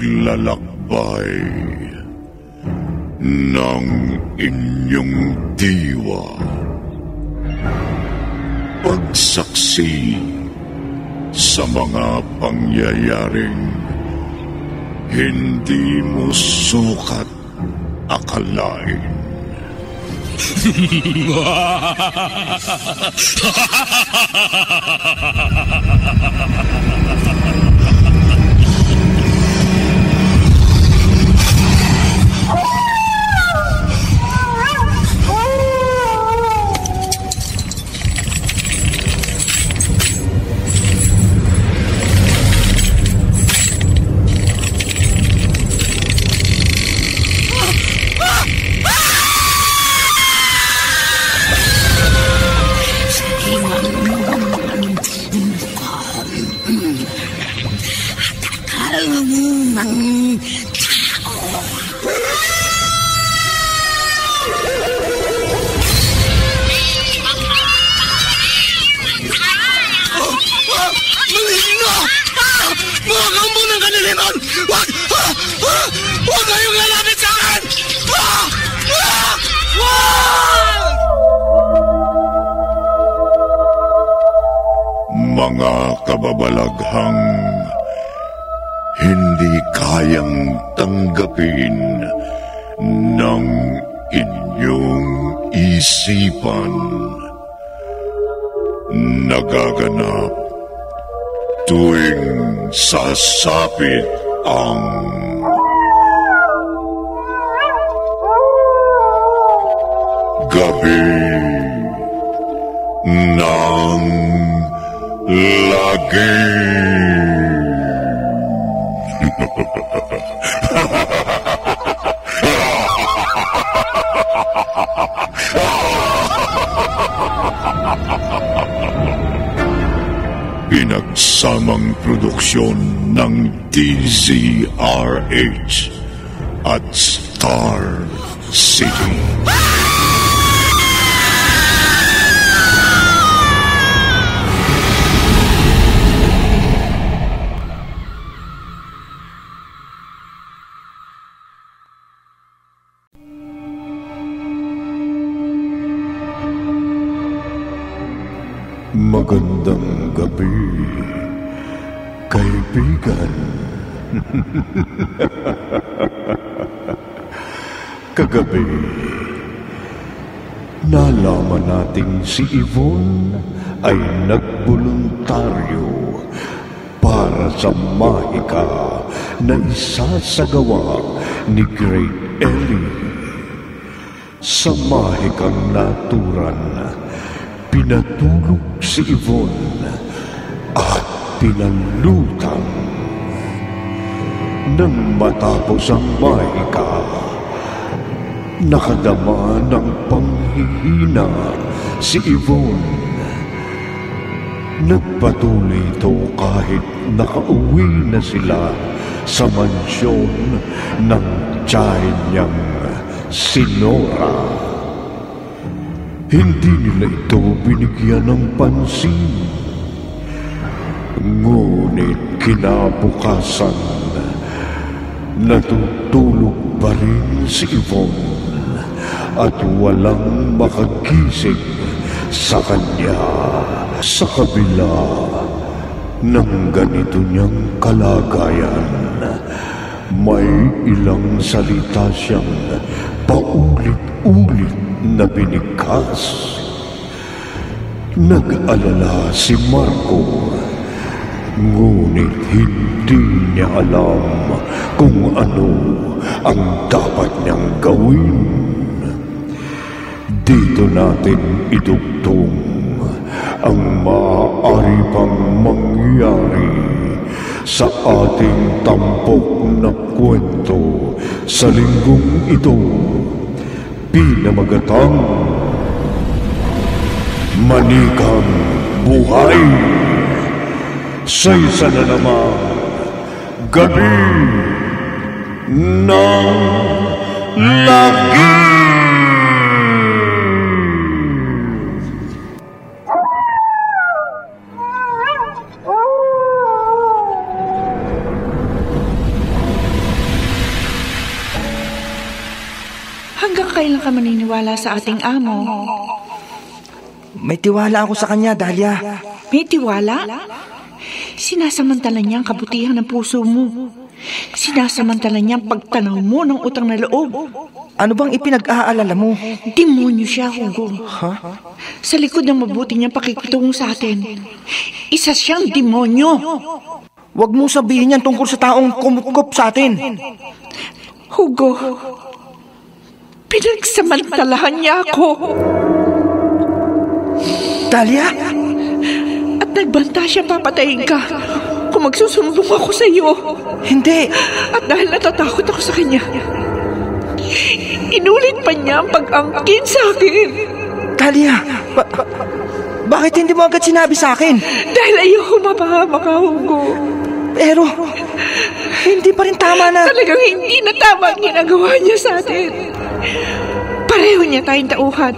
paglalakbay ng inyong diwa. Pagsaksi sa mga pangyayaring hindi mo sukat akalain. Huwag kayong lalapit sa akin! Mga kababalaghang hindi kayang tanggapin ng inyong isipan. Nagaganap tuwing sasapit ang gabi ng lagi. Pinagsamang produksyon ng DZRH at Star City. Magandang gabi, kaibigan. Kagabi, nalaman nating si Yvonne ay nagboluntaryo para sa mahika na isasagawa ni Great Ellie. Sa mahikang naturan, pinatulog si Yvonne at pinalutang. Nang matapos ang mahika, nakadama ng panghihina si Yvonne. Nagpatuloy ito kahit nakauwi na sila sa mansyon ng tiyahin niyang si Nora. Hindi nila ito binigyan ng pansin. Ngunit kinabukasan, natutulog pa rin si Yvonne at walang makagising sa kanya. Sa kabila ng ganito niyang kalagayan, may ilang salita siyang paulit-ulit na binigkas. Nag-alala si Marco, ngunit hindi niya alam kung ano ang dapat niyang gawin. Dito natin idugtong ang maaari pang mangyari sa ating tampok na kwento sa linggong ito. Pinamagatang Manikang Buhay. Sa isa na naman Gabi ng Lagi. tiwala sa ating amo. May tiwala ako sa kanya, Dahlia. May tiwala? Sinasamantala niya ang kabutihan ng puso mo. Sinasamantala niya ang pagtanaw mo ng utang na loob. Ano bang ipinag-aalala mo? Demonyo siya, Hugo. Ha? Sa likod ng mabuti niyang pakikitungo sa atin, isa siyang demonyo. Huwag mong sabihin yan tungkol sa taong kumukup sa atin. Hugo, pinagsamantalahan niya ako. Dahlia? At nagbanta siya papatayin ka kung magsusumbong ako sa iyo. Hindi. At dahil natatakot ako sa kanya, inulit pa niya ang pag-angkin sa akin. Dahlia, bakit hindi mo agad sinabi sa akin? Dahil ayoko mapahama ka, Hugo. Pero, hindi pa rin tama na. Talagang hindi na tama ang ginagawa niya sa atin. Pareho niya tayong tauhan.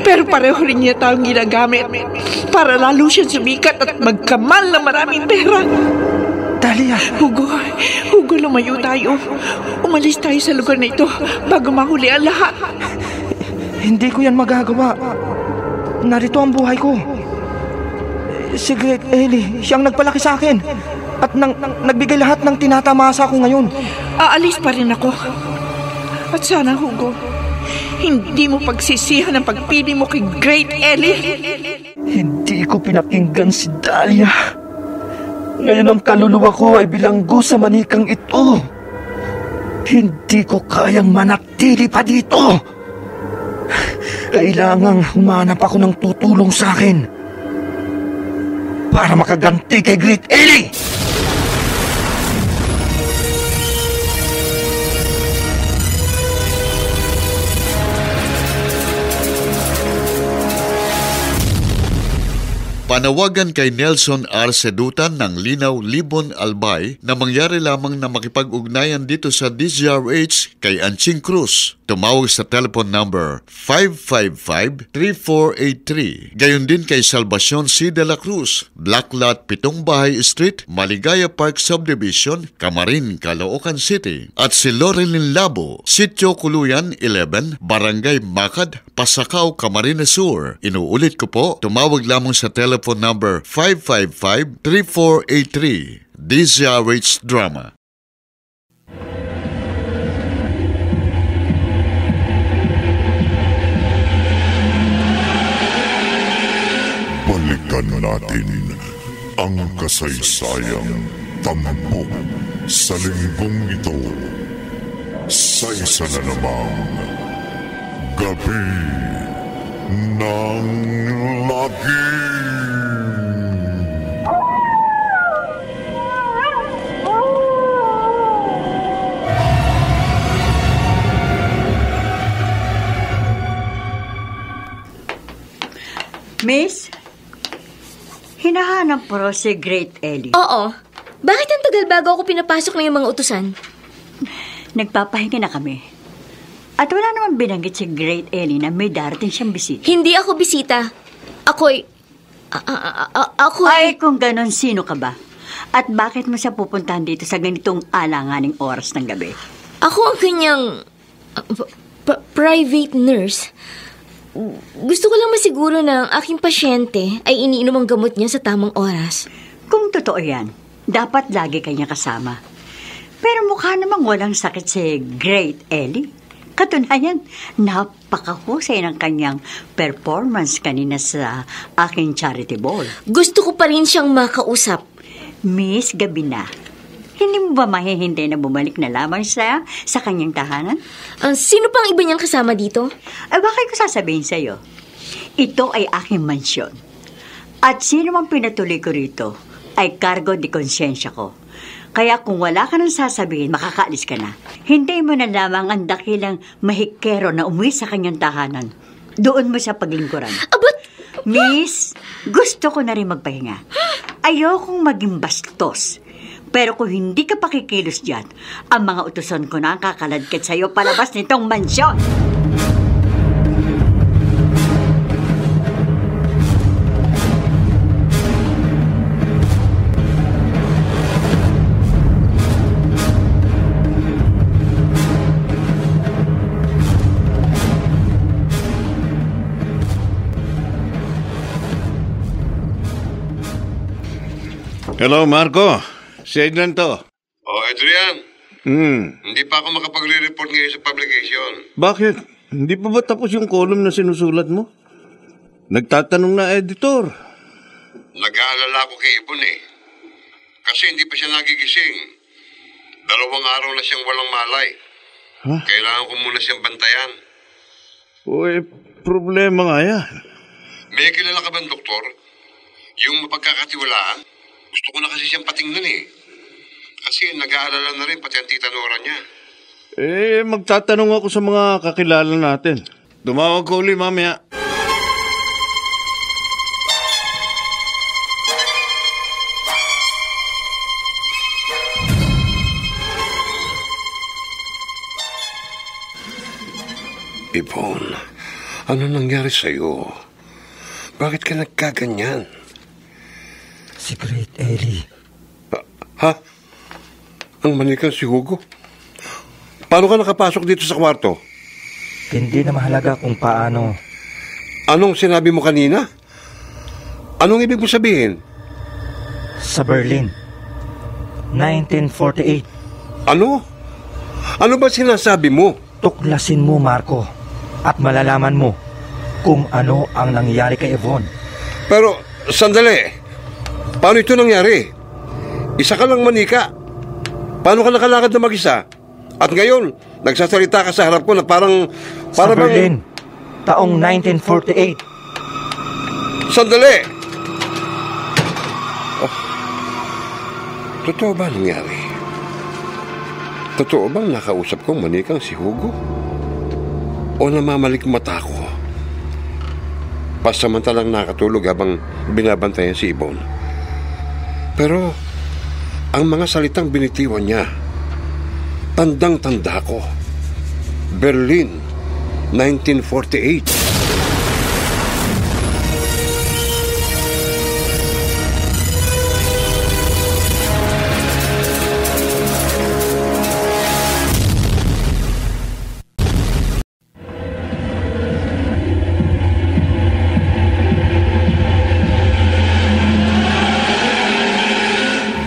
Pero pareho rin niya tayong ginagamit para lalo siyang sumikat at magkamal ng maraming pera. Dahlia. Hugo, lumayo tayo. Umalis tayo sa lugar na ito bago mahuli ang lahat. Hindi ko yan magagawa. Narito ang buhay ko. Si Great Ellie, siyang nagpalaki sa akin. At nagbigay lahat ng tinatamasa ko ngayon. Aalis pa rin ako. At sana, Hugo, hindi mo pagsisihan ang pagpili mo kay Great Ellie. Hindi ko pinakinggan si Dahlia. Ngayon ang kaluluwa ko ay bilanggo sa manikang ito. Hindi ko kayang manatili pa dito. Kailangang humanap ako ng tutulong sa akin para makaganti kay Great Ellie. Panawagan kay Nelson R. Sedutan ng Linaw, Libon, Albay na mangyari lamang na makipag-ugnayan dito sa DZRH kay Anching Cruz. Tumawag sa telephone number 555-3483. Gayon din kay Salvacion C. de la Cruz, Black Lot, 7 Bahay Street, Maligaya Park Subdivision, Camarin, Caloocan City. At si Loreline Labo, Sitio Kuluyan, 11, Barangay Macad, Pasakaw, Camarines Sur. Inuulit ko po, tumawag lamang sa telephone number 555-3483. DZRH Drama. Balikan natin ang kasaysayang tampok sa linggong ito sa isa na namang Gabi ng Lagim. Miss, hinahanap po si Great Ellie. Oo. Bakit ang tagal bago ako pinapasok ng yung mga utusan? Nagpapahinga na kami. At wala naman binanggit si Great Ellie na may darating siyang bisita. Hindi ako bisita. Ako'y... Ay, kung ganon, sino ka ba? At bakit mo siya pupuntahan dito sa ganitong alanganing oras ng gabi? Ako ang kanyang... private nurse. Gusto ko lang masiguro na ang aking pasyente ay iniinom ang gamot niya sa tamang oras. Kung totoo yan, dapat lagi kanya kasama. Pero mukha namang walang sakit si Great Ellie. Katunayan, napakahusay ng kanyang performance kanina sa aking charity ball. Gusto ko pa rin siyang makausap. Miss, gabi na. Hindi mo ba mahihintay na bumalik na lamang siya sa kanyang tahanan? Sino pang iba niyang kasama dito? Ay, bakit ko sasabihin sa'yo? Ito ay aking mansyon. At sino mang pinatuloy ko rito ay cargo di konsyensya ko. Kaya kung wala ka nang sasabihin, makakaalis ka na. Hintay mo na lamang ang dakilang mahikero na umuwi sa kanyang tahanan. Doon mo siya paglingkuran. But... Miss, gusto ko na rin magpahinga. Ayokong maging bastos. Pero kung hindi ka pakikilos dyan, ang mga utusan ko na ang kakaladkad sa'yo palabas nitong mansyon. Hello, Marco. Si Adrian to. Oh, Adrian. Hindi pa ako makapagre-report ngayon sa publication. Bakit? Hindi pa ba tapos yung column na sinusulat mo? Nagtatanong na editor. Nag-aalala ako kay Ibon eh. Kasi hindi pa siya nagigising. 2 araw na siyang walang malay. Huh? Kailangan ko muna siyang bantayan. Problema nga yan. May kilala ka bang doktor? Yung mapagkakatiwalaan? Gusto ko na kasi siyang patingnan eh. Kasi nag-aalala na rin pati ang tita Nora niya. Magtatanong ako sa mga kakilala natin. Tumawag ko ulit mamaya. Ibon, ano nangyari sa'yo? Bakit ka nagkaganyan? Si Great Ellie. Ha? Ang manikang si Hugo? Paano ka nakapasok dito sa kwarto? Hindi na mahalaga kung paano. Anong sinabi mo kanina? Anong ibig mo sabihin? Sa Berlin, 1948. Ano? Ano ba sinasabi mo? Tuklasin mo, Marco, at malalaman mo kung ano ang nangyari kay Yvonne. Pero, sandali. Paano ito nangyari? Isa ka lang manika. Paano ka nakalakad na mag-isa? At ngayon, nagsasalita ka sa harap ko na parang... Sa Berlin, taong 1948. Sandali! Oh, totoo ba nangyari? Totoo bang nakausap kong manikang si Hugo? O namamalik mata ko? Pasamantalang nakatulog habang binabantayan si Ibon. Pero, ang mga salitang binitiwan niya, tandang-tanda ko. Berlin, 1948.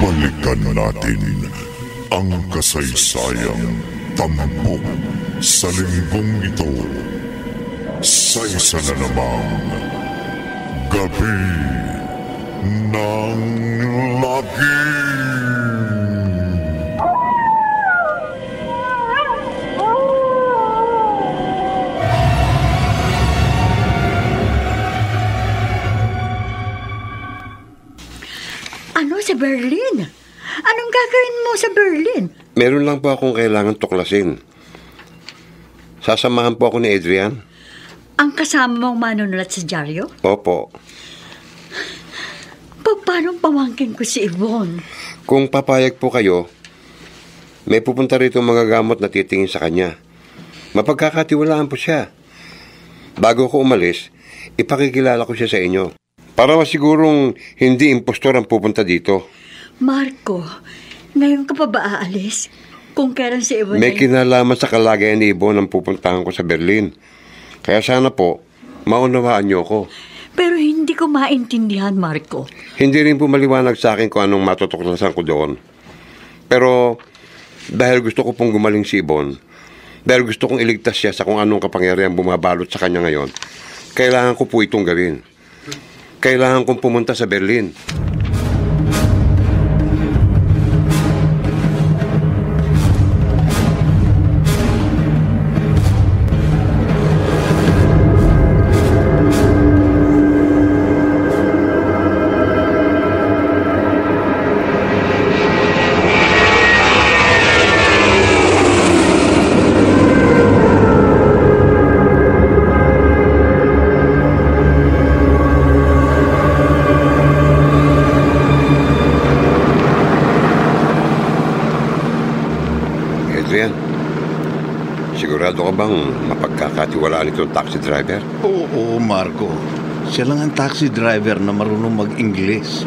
Balikan natin ang kasaysayang tampok sa linggong ito sa isa na namang Gabi ng Lagim. Ano sa Berlin? Anong gagawin mo sa Berlin? Meron lang po akong kailangan tuklasin. Sasamahan po ako ni Adrian. Ang kasama mong manunulat sa dyaryo? Opo. Paano pamangkin ko si Yvonne? Kung papayag po kayo, may pupunta rito mga gamot na titingin sa kanya. Mapagkakatiwalaan po siya. Bago ko umalis, ipakikilala ko siya sa inyo. Para masigurong hindi impostor ang pupunta dito. Marco, ngayon ka pa ba aalis? Kung kailan si Yvonne May kinalaman sa kalagayan ni Yvonne ang pupuntahan ko sa Berlin. Kaya sana po, maunawaan niyo ko. Pero hindi ko maintindihan, Marco. Hindi rin po maliwanag sa akin kung anong matutuklasan ko doon. Pero dahil gusto ko pong gumaling si Yvonne, dahil gusto kong iligtas siya sa kung anong kapangyarihan bumabalot sa kanya ngayon, kailangan ko po itong gawin. Kailangan kong pumunta sa Berlin. Sigurado ka bang mapagkakatiwalaan itong taxi driver? Oo, Marco. Siya lang ang taxi driver na marunong mag-Ingles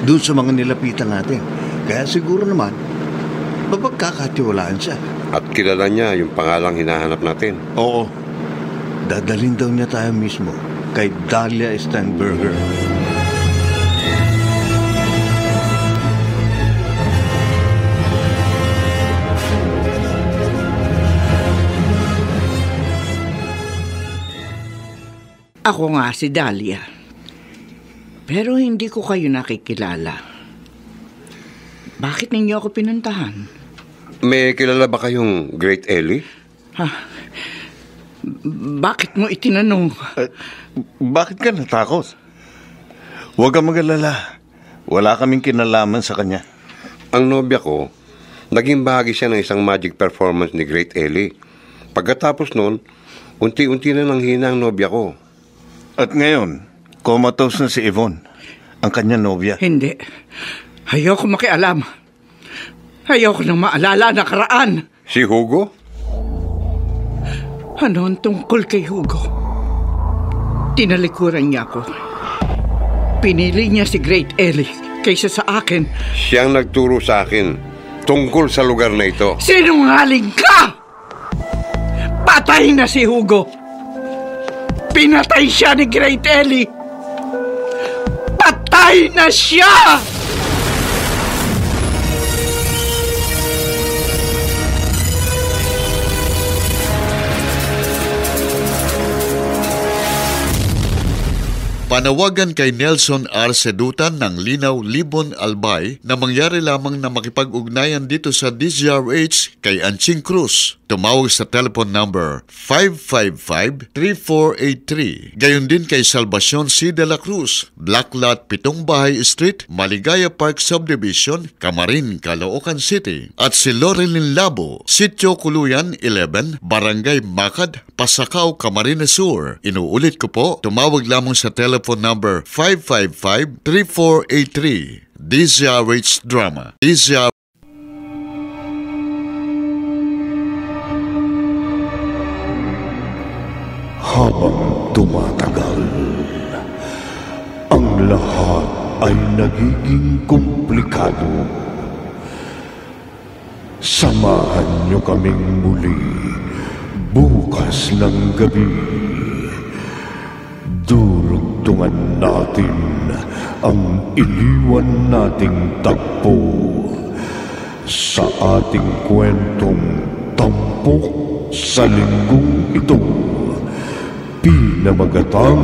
doon sa mga nilapitan natin. Kaya siguro naman, mapagkakatiwalaan siya. At kilala niya yung pangalang hinahanap natin? Oo. Dadalhin daw niya tayo mismo kay Dahlia Steinberger. Ako nga si Dahlia. Pero hindi ko kayo nakikilala. Bakit ninyo ako pinuntahan? May kilala ba kayong Great Ellie? Bakit mo itinanong? Bakit ka natakot? Huwag kang mag-alala. Wala kaming kinalaman sa kanya. Ang nobya ko, naging bahagi siya ng isang magic performance ni Great Ellie. Pagkatapos nun, unti-unti na nang hina ang nobya ko. At ngayon, comatose na si Yvonne, ang kanya nobya. Hindi. Ayoko makialam. Ayoko nang maalala na karaan. Si Hugo? Ano ang tungkol kay Hugo? Tinalikuran niya ako. Pinili niya si Great Ellie kaysa sa akin. Siyang nagturo sa akin tungkol sa lugar na ito. Sinungaling ka! Patay na si Hugo. Pinatay siya ni Great Ellie. Patay na siya! Panawagan kay Nelson R. Sedutan ng Linaw, Libon, Albay na mangyari lamang na makipag-ugnayan dito sa DZRH kay Anching Cruz. Tumawag sa telephone number 555-3483. Gayon din kay Salvacion C. de la Cruz, Black Lot, 7 Bahay Street, Maligaya Park Subdivision, Camarin, Caloocan City. At si Loreline Labo, Sitio Culuyan, 11, Barangay Macad, Pasakaw, Camarines Sur. Inuulit ko po, tumawag lamang sa telephone number 555-3483. DZRH Drama. DZRH. Habang tumatagal, ang lahat ay nagiging komplikado. Samahan niyo kaming muli bukas ng gabi. Durugtungan natin ang iniwan nating tagpo sa ating kwentong Tampok sa Linggong ito. Pinamagatang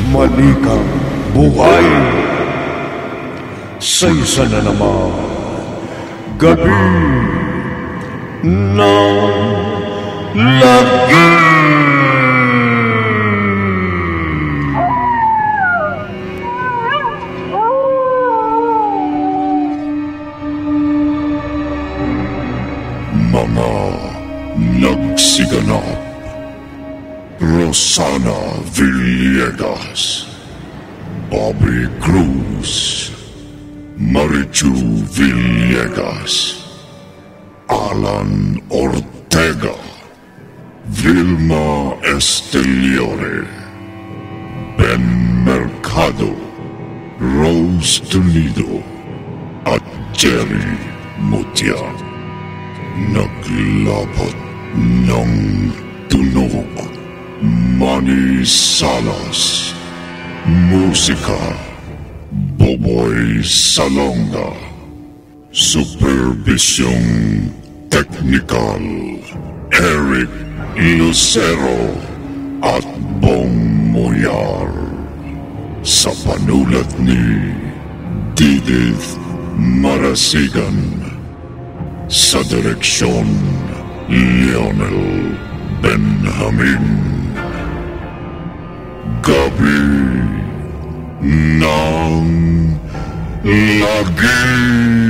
Manikang Buhay. Sa isa na naman Gabi ng Lagi. Mga nagsiganap: Rosana Villegas, Bobby Cruz, Marichu Villegas, Alan Ortega, Vilma Esteliore, Ben Mercado, Rose Tunido, at Jerry Mutia. Naglapat ng tunog. Manny Salas. Musika: Boboy Salonga. Supervision Technical: Eric Lucero at Bong Moyar. Sa panulat ni Didith Marasigan. Sa direksyon: Lionel Benjamin. Gabi ng Lagi.